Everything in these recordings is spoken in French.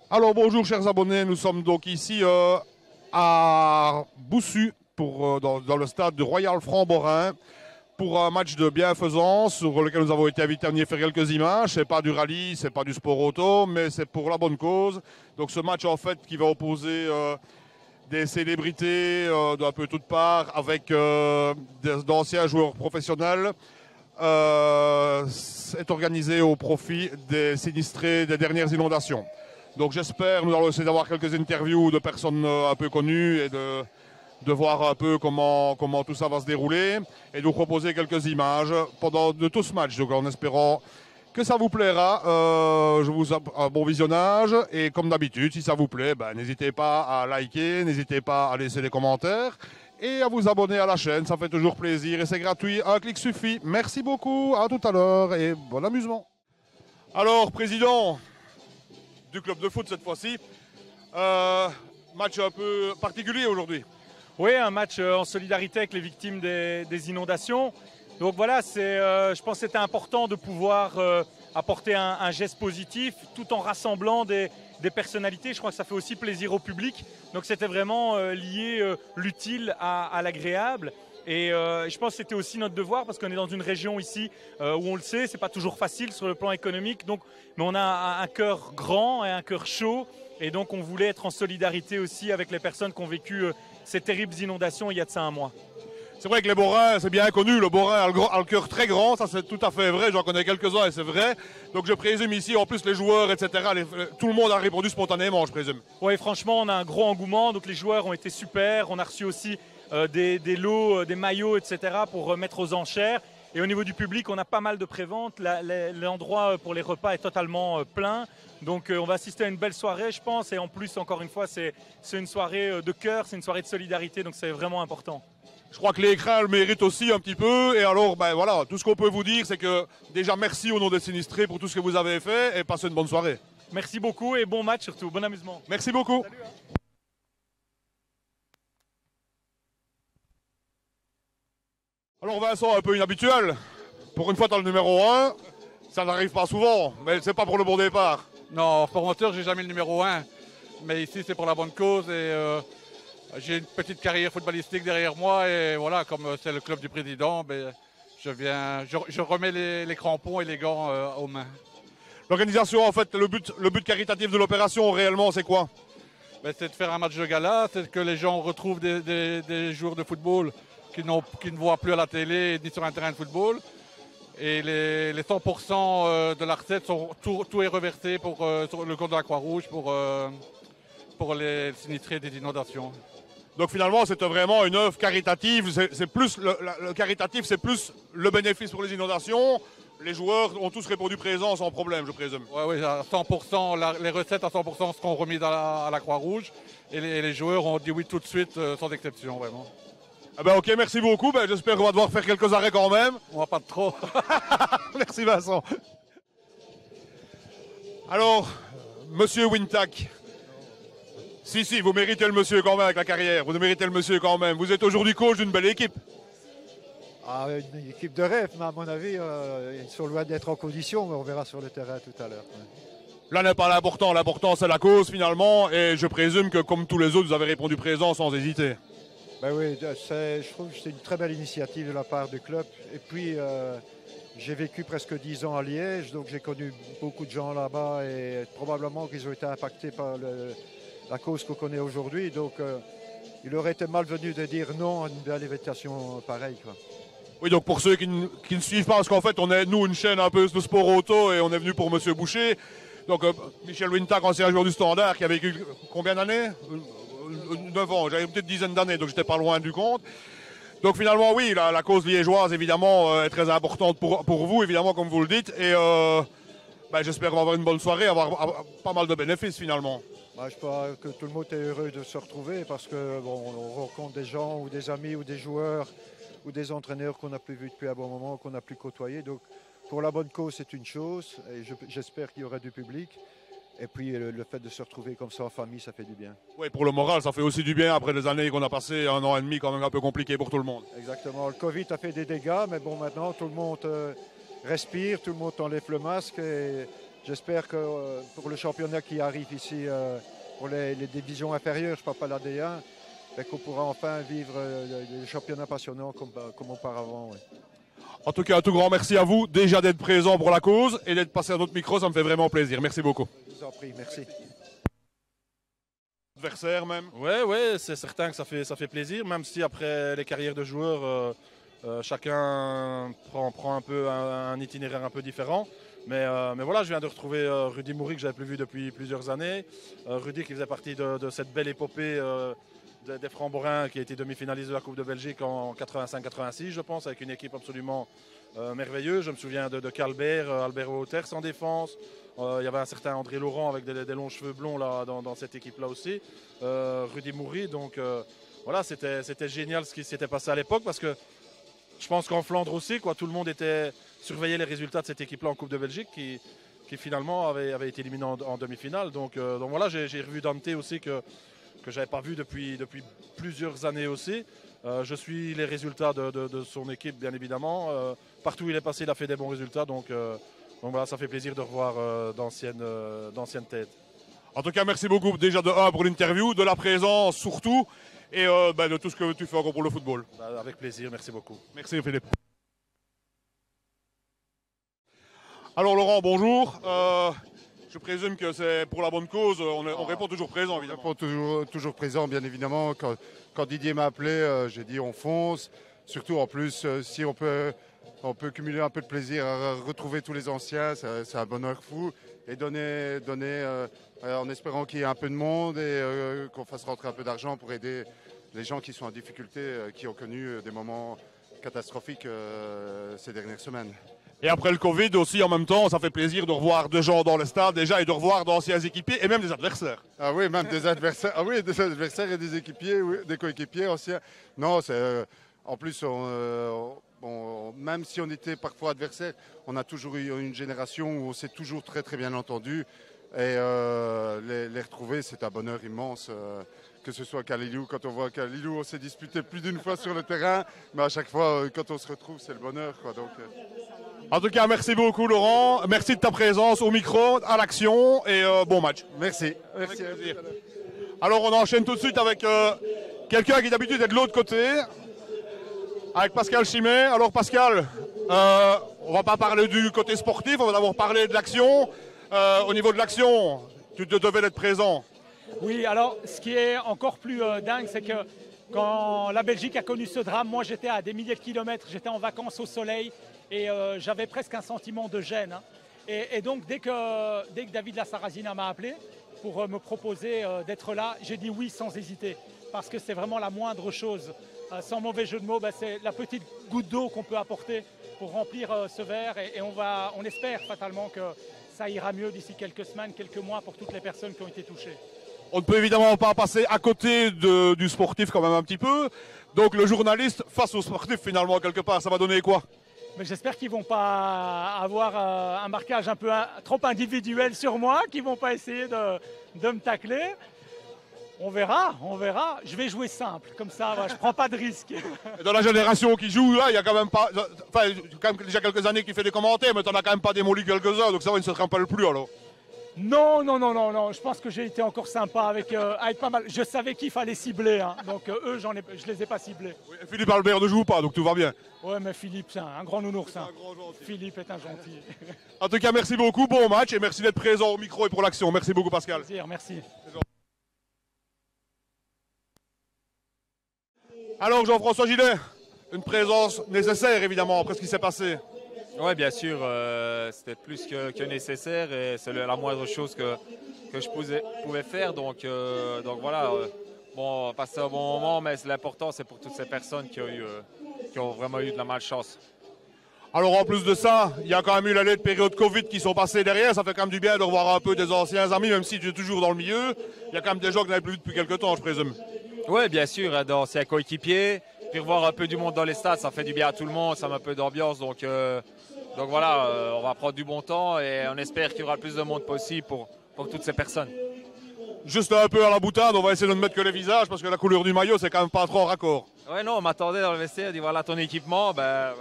Alors bonjour chers abonnés, nous sommes donc ici à Boussu dans le stade du Royal Franc-Borin pour un match de bienfaisance sur lequel nous avons été invités à venir faire quelques images. C'est pas du rallye, c'est pas du sport auto, mais c'est pour la bonne cause. Donc ce match en fait qui va opposer des célébrités d'un peu toutes parts avec d'anciens joueurs professionnels est organisé au profit des sinistrés des dernières inondations. Donc j'espère, nous allons essayer d'avoir quelques interviews de personnes un peu connues et de voir un peu comment tout ça va se dérouler et de vous proposer quelques images de tout ce match. Donc en espérant que ça vous plaira, je vous souhaite un bon visionnage et comme d'habitude, si ça vous plaît, n'hésitez pas à liker, n'hésitez pas à laisser des commentaires et à vous abonner à la chaîne, ça fait toujours plaisir et c'est gratuit, un clic suffit. Merci beaucoup, à tout à l'heure et bon amusement. Alors, président du club de foot cette fois-ci, match un peu particulier aujourd'hui. Oui, un match en solidarité avec les victimes des inondations. Donc voilà, je pense que c'était important de pouvoir apporter un geste positif tout en rassemblant des personnalités. Je crois que ça fait aussi plaisir au public. Donc c'était vraiment lié l'utile à l'agréable. Et je pense que c'était aussi notre devoir parce qu'on est dans une région ici où on le sait, c'est pas toujours facile sur le plan économique. Donc, mais on a un cœur grand et un cœur chaud. Et donc on voulait être en solidarité aussi avec les personnes qui ont vécu ces terribles inondations il y a de ça un mois. C'est vrai que les Borins, c'est bien connu, le Borin a le cœur très grand, ça c'est tout à fait vrai, j'en connais quelques-uns et c'est vrai. Donc je présume ici, en plus les joueurs, etc., tout le monde a répondu spontanément, je présume. Oui, franchement, on a un gros engouement, donc les joueurs ont été super, on a reçu aussi des lots, des maillots, etc. pour mettre aux enchères. Et au niveau du public, on a pas mal de préventes, l'endroit pour les repas est totalement plein. Donc on va assister à une belle soirée, je pense, et en plus, encore une fois, c'est une soirée de cœur, c'est une soirée de solidarité, donc c'est vraiment important. Je crois que l'écran le mérite aussi un petit peu. Et alors, voilà, tout ce qu'on peut vous dire, c'est que déjà merci au nom des sinistrés pour tout ce que vous avez fait et passez une bonne soirée. Merci beaucoup et bon match surtout, bon amusement. Merci beaucoup. Salut, hein. Alors Vincent, un peu inhabituel. Pour une fois, dans le numéro 1, ça n'arrive pas souvent, mais c'est pas pour le bon départ. Non, promoteur, j'ai jamais le numéro 1. Mais ici, c'est pour la bonne cause et j'ai une petite carrière footballistique derrière moi. Et voilà, comme c'est le club du président, je remets les crampons et les gants aux mains. L'organisation, en fait, le but caritatif de l'opération, réellement, c'est quoi? C'est de faire un match de gala, c'est que les gens retrouvent des joueurs de football qui ne voient plus à la télé ni sur un terrain de football. Et les 100% de la recette, tout est reversé sur le compte de la Croix-Rouge pour les sinistrés des inondations. Donc finalement, c'est vraiment une œuvre caritative. C'est plus le caritatif, c'est plus le bénéfice pour les inondations. Les joueurs ont tous répondu présent sans problème, je présume. Oui, à 100%, les recettes à 100% seront remises à la Croix-Rouge. Et les joueurs ont dit oui tout de suite, sans exception, vraiment. Ok, merci beaucoup. J'espère qu'on va devoir faire quelques arrêts quand même. On va pas de trop. Merci Vincent. Alors, monsieur Wintack. Si, vous méritez le monsieur quand même avec la carrière. Vous méritez le monsieur quand même. Vous êtes aujourd'hui coach d'une belle équipe. Ah, une équipe de rêve, mais à mon avis, ils sont loin d'être en condition, mais on verra sur le terrain tout à l'heure. Là n'est pas l'important. L'important, c'est la cause finalement. Et je présume que comme tous les autres, vous avez répondu présent sans hésiter. Ben oui, je trouve que c'est une très belle initiative de la part du club. Et puis, j'ai vécu presque 10 ans à Liège, donc j'ai connu beaucoup de gens là-bas et probablement qu'ils ont été impactés par la cause qu'on connaît aujourd'hui. Donc, il aurait été malvenu de dire non à une belle invitation pareille, quoi. Oui, donc pour ceux qui ne suivent pas, parce qu'en fait, on est, nous, une chaîne un peu de sport auto et on est venu pour Monsieur Boucher. Donc, Michel Wintack, ancien joueur du Standard, qui a vécu combien d'années 9 ans, j'avais une petite dizaine d'années, donc j'étais pas loin du compte. Donc finalement, oui, la cause liégeoise, évidemment, est très importante pour vous, évidemment, comme vous le dites. Et j'espère qu'on va avoir une bonne soirée, avoir pas mal de bénéfices, finalement. Je crois que tout le monde est heureux de se retrouver parce que on rencontre des gens ou des amis ou des joueurs ou des entraîneurs qu'on n'a plus vus depuis un bon moment, qu'on n'a plus côtoyés. Donc pour la bonne cause, c'est une chose et j'espère qu'il y aura du public. Et puis le fait de se retrouver comme ça en famille, ça fait du bien. Oui, pour le moral, ça fait aussi du bien après des années qu'on a passé, 1 an et demi quand même un peu compliqué pour tout le monde. Exactement. Le Covid a fait des dégâts, mais bon, maintenant tout le monde respire, tout le monde enlève le masque et j'espère que pour le championnat qui arrive ici, pour les divisions inférieures, je ne parle pas de la D1, ben, qu'on pourra enfin vivre des championnats passionnants comme auparavant. Ouais. En tout cas, un tout grand merci à vous déjà d'être présent pour la cause et d'être passé à notre micro, ça me fait vraiment plaisir. Merci beaucoup. Je vous en prie, merci. Adversaire même. Ouais, c'est certain que ça fait plaisir, même si après les carrières de joueurs, chacun prend un peu un itinéraire un peu différent. Mais voilà, je viens de retrouver Rudy Moury que j'avais plus vu depuis plusieurs années. Rudy qui faisait partie de cette belle épopée des Francs-Borins qui a été demi-finaliste de la Coupe de Belgique en 85-86, je pense, avec une équipe absolument merveilleuse. Je me souviens de Calbert, Albert Wouters en défense. Il y avait un certain André Laurent avec des longs cheveux blonds là, dans cette équipe-là aussi. Rudy Moury, donc voilà, c'était génial ce qui s'était passé à l'époque parce que je pense qu'en Flandre aussi, quoi, tout le monde surveillait les résultats de cette équipe-là en Coupe de Belgique qui finalement avait été éliminée en demi-finale. Donc voilà, j'ai revu Dante aussi que je n'avais pas vu depuis plusieurs années aussi. Je suis les résultats de son équipe, bien évidemment. Partout où il est passé, il a fait des bons résultats. Donc voilà, ça fait plaisir de revoir d'anciennes têtes. En tout cas, merci beaucoup déjà de 1 pour l'interview, de la présence surtout, et de tout ce que tu fais encore pour le football. Avec plaisir, merci beaucoup. Merci Philippe. Alors Laurent, bonjour. Je présume que c'est pour la bonne cause, on répond toujours présent évidemment. On répond toujours présent, bien évidemment. Quand Didier m'a appelé, j'ai dit on fonce. Surtout en plus, si on peut cumuler un peu de plaisir à retrouver tous les anciens, c'est un bonheur fou. Et donner en espérant qu'il y ait un peu de monde et qu'on fasse rentrer un peu d'argent pour aider les gens qui sont en difficulté, qui ont connu des moments catastrophiques ces dernières semaines. Et après le Covid aussi, en même temps, ça fait plaisir de revoir des gens dans le stade déjà et de revoir d'anciens équipiers et même des adversaires. Ah oui, même des adversaires. Ah oui, des adversaires et des équipiers, oui, des coéquipiers anciens. Non, c'est en plus, même si on était parfois adversaires, on a toujours eu une génération où on s'est toujours très très bien entendu. Et les retrouver, c'est un bonheur immense. Que ce soit Kalilou, quand on voit Kalilou, on s'est disputé plus d'une fois sur le terrain, mais à chaque fois, quand on se retrouve, c'est le bonheur, quoi. Donc, En tout cas, merci beaucoup Laurent. Merci de ta présence au micro, à l'action et bon match. Merci. Merci. Alors on enchaîne tout de suite avec quelqu'un qui d'habitude est de l'autre côté, avec Pascal Chimet. Alors Pascal, on va pas parler du côté sportif, on va d'abord parler de l'action. Au niveau de l'action, tu devais être présent. Oui, alors ce qui est encore plus dingue, c'est que quand la Belgique a connu ce drame, moi j'étais à des milliers de kilomètres, j'étais en vacances au soleil et j'avais presque un sentiment de gêne. Hein. Et donc dès que David Lassarrazina m'a appelé pour me proposer d'être là, j'ai dit oui sans hésiter, parce que c'est vraiment la moindre chose. Sans mauvais jeu de mots, c'est la petite goutte d'eau qu'on peut apporter pour remplir ce verre et on espère fatalement que ça ira mieux d'ici quelques semaines, quelques mois pour toutes les personnes qui ont été touchées. On ne peut évidemment pas passer à côté du sportif quand même un petit peu. Donc le journaliste face au sportif finalement quelque part, ça va donner quoi? Mais j'espère qu'ils ne vont pas avoir un marquage un peu trop individuel sur moi, qu'ils ne vont pas essayer de me tacler. On verra. Je vais jouer simple, comme ça, je ne prends pas de risque. Dans la génération qui joue, là, il y a quand même pas. Enfin, quand même déjà quelques années qu'il fait des commentaires, mais tu n'en as quand même pas démoli quelques-uns, donc ça va, il ne se rappelle plus alors. Non. Je pense que j'ai été encore sympa avec pas mal. Je savais qu'il fallait cibler, hein. Donc eux, je ne les ai pas ciblés. Oui, Philippe Albert ne joue pas, donc tout va bien. Ouais, mais Philippe, c'est un grand nounours. Hein. Philippe est un gentil. En tout cas, merci beaucoup, bon match et merci d'être présent au micro et pour l'action. Merci beaucoup, Pascal. Merci. Alors, Jean-François Gillet, une présence nécessaire évidemment après ce qui s'est passé. Oui, bien sûr, c'était plus que nécessaire et c'est la moindre chose que je pouvais faire. Donc voilà, bon, passer un bon moment, mais l'important c'est pour toutes ces personnes qui ont vraiment eu de la malchance. Alors en plus de ça, il y a quand même eu la période Covid qui sont passées derrière. Ça fait quand même du bien de revoir un peu des anciens amis, même si tu es toujours dans le milieu. Il y a quand même des gens que n'avaient plus vu depuis quelques temps, je présume. Oui, bien sûr, d'anciens coéquipiers. Puis revoir un peu du monde dans les stades, ça fait du bien à tout le monde, ça met un peu d'ambiance. Donc voilà, on va prendre du bon temps et on espère qu'il y aura le plus de monde possible pour toutes ces personnes. Juste un peu à la boutade, on va essayer de ne mettre que les visages parce que la couleur du maillot, c'est quand même pas trop en raccord. Ouais, non, on m'attendait dans le vestiaire, on dit voilà ton équipement, voilà.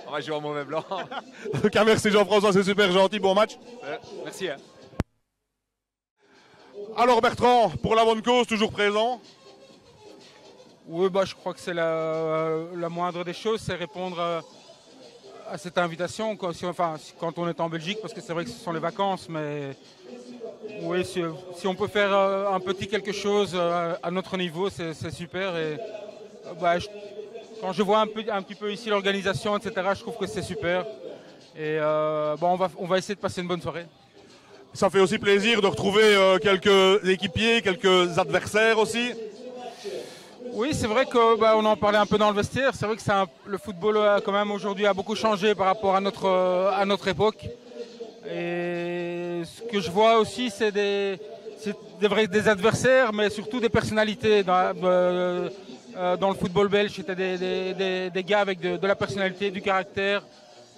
On va jouer en mauvais blanc. En tout cas, merci Jean-François, c'est super gentil, bon match. Merci. Hein. Alors Bertrand, pour la bonne cause, toujours présent? Oui, je crois que c'est la moindre des choses, c'est répondre à cette invitation quand on est en Belgique, parce que c'est vrai que ce sont les vacances, mais oui, si on peut faire un petit quelque chose à notre niveau, c'est super. Et quand je vois un petit peu ici l'organisation, etc., je trouve que c'est super. Et on va essayer de passer une bonne soirée. Ça fait aussi plaisir de retrouver quelques équipiers, quelques adversaires aussi. Oui, c'est vrai qu'on en parlait un peu dans le vestiaire. C'est vrai que le football quand même aujourd'hui a beaucoup changé par rapport à notre époque. Et ce que je vois aussi, c'est des adversaires, mais surtout des personnalités. Dans le football belge, c'était des gars avec de la personnalité, du caractère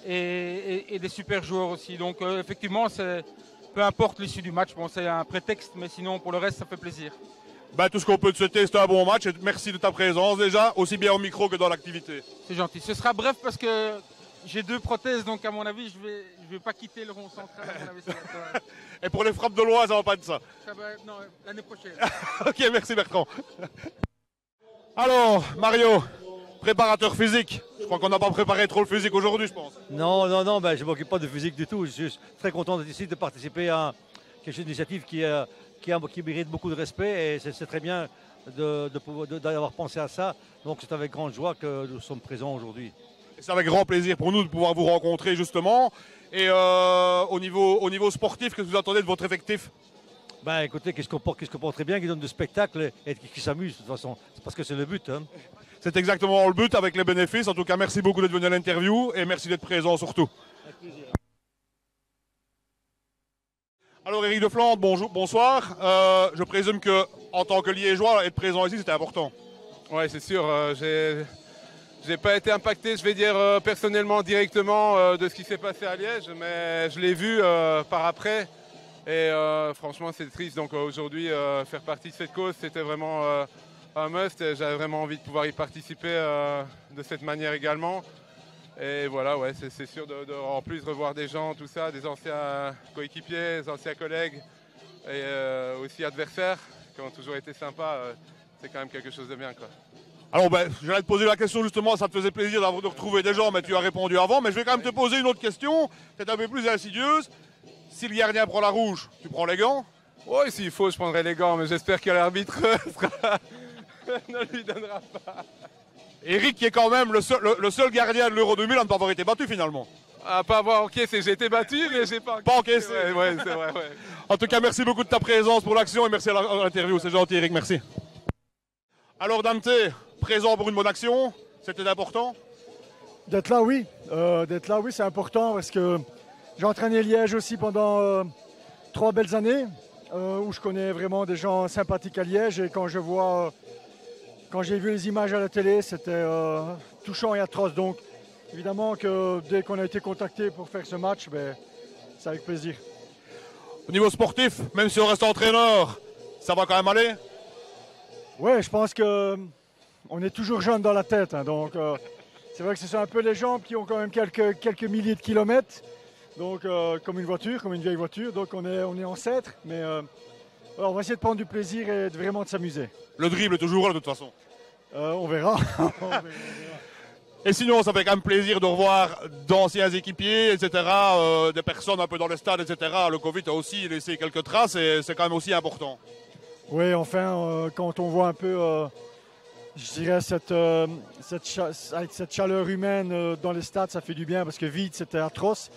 et des super joueurs aussi. Donc effectivement, peu importe l'issue du match, c'est un prétexte, mais sinon pour le reste, ça fait plaisir. Tout ce qu'on peut te souhaiter, c'est un bon match. Et merci de ta présence déjà, aussi bien au micro que dans l'activité. C'est gentil. Ce sera bref parce que j'ai 2 prothèses, donc à mon avis, je vais pas quitter le rond central. À mon avis, et pour les frappes de loin, ça va pas être ça. Non, l'année prochaine. Ok, merci Bertrand. Alors, Mario, préparateur physique. Je crois qu'on n'a pas préparé trop le physique aujourd'hui, je pense. Non, je ne m'occupe pas de physique du tout. Je suis très content d'être ici, de participer à quelque chose d'initiative qui mérite beaucoup de respect. Et c'est très bien d'avoir pensé à ça. Donc c'est avec grande joie que nous sommes présents aujourd'hui. C'est avec grand plaisir pour nous de pouvoir vous rencontrer justement. Et au niveau sportif, qu'est-ce que vous attendez de votre effectif? Écoutez, qu'est-ce qu'on porte très bien, qui donne du spectacle et qui s'amuse de toute façon. C'est parce que c'est le but. Hein. C'est exactement le but avec les bénéfices. En tout cas, merci beaucoup d'être venu à l'interview et merci d'être présent surtout. Avec plaisir. Alors Éric de Flandre, bonsoir. Je présume que en tant que Liégeois, être présent ici, c'était important. Oui, c'est sûr. J'ai pas été impacté, je vais dire personnellement, directement de ce qui s'est passé à Liège, mais je l'ai vu par après. Et franchement, c'est triste. Donc aujourd'hui, faire partie de cette cause, c'était vraiment un must. Et j'avais vraiment envie de pouvoir y participer de cette manière également. Et voilà, ouais, c'est sûr en plus revoir des gens, tout ça, des anciens coéquipiers, des anciens collègues et aussi adversaires qui ont toujours été sympas. C'est quand même quelque chose de bien, quoi. Alors, j'allais te poser la question justement, ça te faisait plaisir de retrouver des gens, mais tu as répondu avant. Mais je vais quand même te poser une autre question, peut-être un peu plus insidieuse. Si le gardien prend la rouge, tu prends les gants? Oui, s'il faut, je prendrai les gants, mais j'espère que l'arbitre ne lui donnera pas. Eric qui est quand même le seul gardien de l'Euro 2000 à ne pas avoir été battu finalement. À pas avoir encaissé, j'ai été battu mais j'ai pas encaissé. Ouais, c'est vrai, ouais. En tout cas, merci beaucoup de ta présence pour l'action et merci à l'interview, c'est gentil Eric, merci. Alors Dante, présent pour une bonne action, c'était important? D'être là, oui, c'est important parce que j'ai entraîné Liège aussi pendant 3 belles années où je connais vraiment des gens sympathiques à Liège et quand j'ai vu les images à la télé, c'était touchant et atroce. Donc, évidemment que dès qu'on a été contacté pour faire ce match, c'est avec plaisir. Au niveau sportif, même si on reste entraîneur, ça va quand même aller? Oui, je pense qu'on est toujours jeune dans la tête. Hein, donc, c'est vrai que ce sont un peu les jambes qui ont quand même quelques milliers de kilomètres. Donc, comme une voiture, comme une vieille voiture. Donc, on est ancêtre, mais... Alors, on va essayer de prendre du plaisir et vraiment de s'amuser. Le dribble est toujours là de toute façon. On verra. Et sinon, ça fait quand même plaisir de revoir d'anciens équipiers, etc., des personnes un peu dans le stade, etc. Le Covid a aussi laissé quelques traces et c'est quand même aussi important. Oui, enfin, quand on voit un peu, je dirais, cette chaleur humaine dans les stades, ça fait du bien parce que vide, c'était atroce.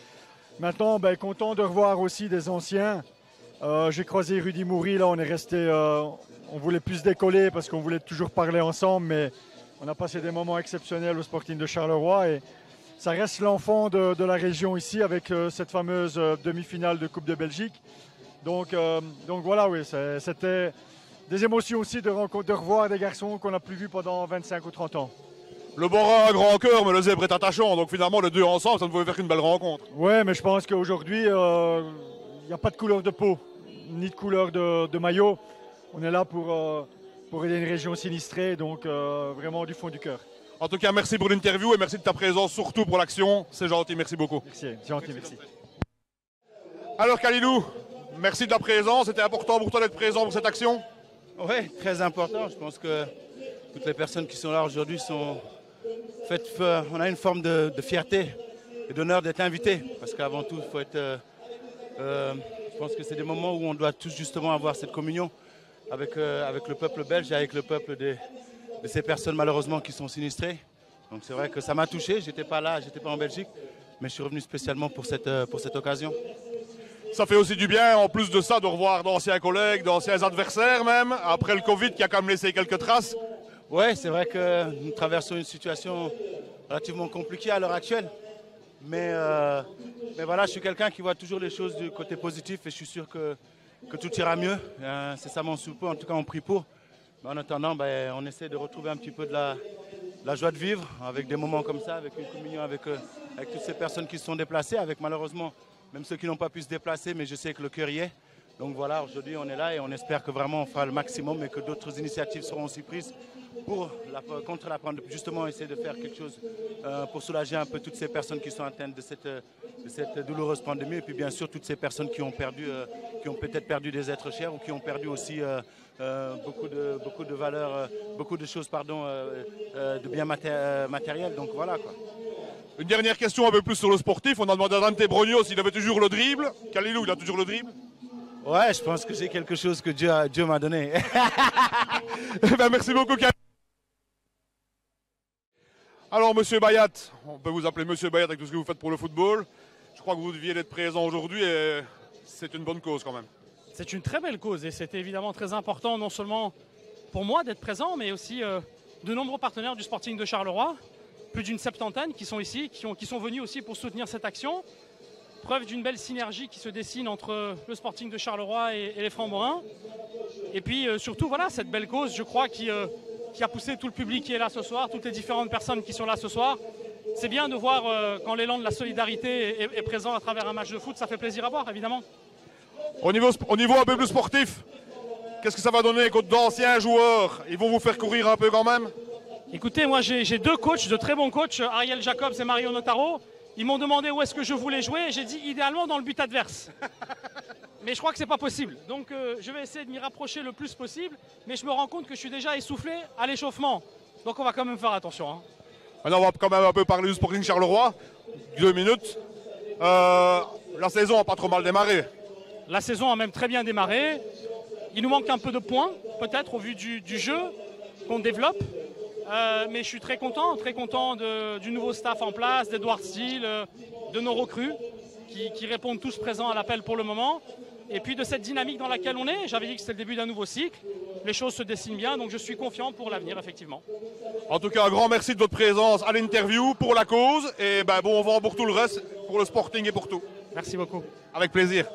Maintenant, content de revoir aussi des anciens. J'ai croisé Rudy Moury, là on est resté, on voulait plus décoller parce qu'on voulait toujours parler ensemble, mais on a passé des moments exceptionnels au Sporting de Charleroi et ça reste l'enfant de la région ici avec cette fameuse demi-finale de Coupe de Belgique. Donc voilà, oui, c'était des émotions aussi de revoir des garçons qu'on n'a plus vus pendant 25 ou 30 ans. Le Bora a un grand cœur, mais le Zèbre est attachant, donc finalement les deux ensemble, ça ne pouvait faire qu'une belle rencontre. Oui, mais je pense qu'aujourd'hui, il n'y a pas de couleur de peau, ni de couleur de maillot. On est là pour aider une région sinistrée, donc vraiment du fond du cœur. En tout cas, merci pour l'interview et merci de ta présence, surtout pour l'action. C'est gentil, merci beaucoup. Merci, gentil, merci. Alors Khalilou, merci de la présence. C'était important pour toi d'être présent pour cette action? Oui, très important. Je pense que toutes les personnes qui sont là aujourd'hui sont... on a une forme de fierté et d'honneur d'être invité. Parce qu'avant tout, il faut être... je pense que c'est des moments où on doit tous justement avoir cette communion avec le peuple belge et avec le peuple de ces personnes malheureusement qui sont sinistrées. Donc c'est vrai que ça m'a touché. Je n'étais pas là, je n'étais pas en Belgique, mais je suis revenu spécialement pour cette occasion. Ça fait aussi du bien, en plus de ça, de revoir d'anciens collègues, d'anciens adversaires même, après le Covid qui a quand même laissé quelques traces. Oui, c'est vrai que nous traversons une situation relativement compliquée à l'heure actuelle. Mais voilà, je suis quelqu'un qui voit toujours les choses du côté positif et je suis sûr que tout ira mieux. C'est ça mon souhait, en tout cas on prie pour. Mais en attendant, on essaie de retrouver un petit peu de la joie de vivre avec des moments comme ça, avec une communion avec toutes ces personnes qui se sont déplacées, avec malheureusement même ceux qui n'ont pas pu se déplacer, mais je sais que le cœur y est. Donc voilà, aujourd'hui on est là et on espère que vraiment on fera le maximum et que d'autres initiatives seront aussi prises contre la pandémie, justement essayer de faire quelque chose pour soulager un peu toutes ces personnes qui sont atteintes de cette douloureuse pandémie et puis bien sûr toutes ces personnes qui ont peut-être perdu des êtres chers ou qui ont perdu aussi beaucoup de valeurs, beaucoup de choses, de biens matériels. Donc voilà quoi. Une dernière question un peu plus sur le sportif. On a demandé à Dante Brogno s'il avait toujours le dribble. Khalilou, il a toujours le dribble? Ouais, je pense que c'est quelque chose que Dieu m'a donné. Merci beaucoup, Khalilou. Alors, Monsieur Bayat, on peut vous appeler Monsieur Bayat avec tout ce que vous faites pour le football. Je crois que vous deviez être présent aujourd'hui et c'est une bonne cause quand même. C'est une très belle cause et c'était évidemment très important, non seulement pour moi d'être présent, mais aussi de nombreux partenaires du Sporting de Charleroi. Plus d'une septantaine qui sont ici, qui sont venus aussi pour soutenir cette action. Preuve d'une belle synergie qui se dessine entre le Sporting de Charleroi et les Francs-Morins. Et puis surtout, voilà, cette belle cause, je crois, qui a poussé tout le public qui est là ce soir, toutes les différentes personnes qui sont là ce soir. C'est bien de voir quand l'élan de la solidarité est présent à travers un match de foot, ça fait plaisir à voir, évidemment. Au niveau un peu plus sportif, qu'est-ce que ça va donner contre d'anciens joueurs? Ils vont vous faire courir un peu quand même? Écoutez, moi j'ai deux coachs, de très bons coachs, Ariel Jacobs et Mario Notaro. Ils m'ont demandé où est-ce que je voulais jouer et j'ai dit idéalement dans le but adverse. Mais je crois que c'est pas possible. Donc je vais essayer de m'y rapprocher le plus possible. Mais je me rends compte que je suis déjà essoufflé à l'échauffement. Donc on va quand même faire attention. Hein. Alors on va quand même un peu parler du Sporting Charleroi. 2 minutes. La saison n'a pas trop mal démarré. La saison a même très bien démarré. Il nous manque un peu de points, peut-être, au vu du jeu qu'on développe. Mais je suis très content du nouveau staff en place, d'Edouard Steele, de nos recrues qui répondent tous présents à l'appel pour le moment. Et puis de cette dynamique dans laquelle on est. J'avais dit que c'était le début d'un nouveau cycle. Les choses se dessinent bien, donc je suis confiant pour l'avenir, effectivement. En tout cas, un grand merci de votre présence à l'interview pour la cause. Et bon vent pour tout le reste, pour le Sporting et pour tout. Merci beaucoup. Avec plaisir.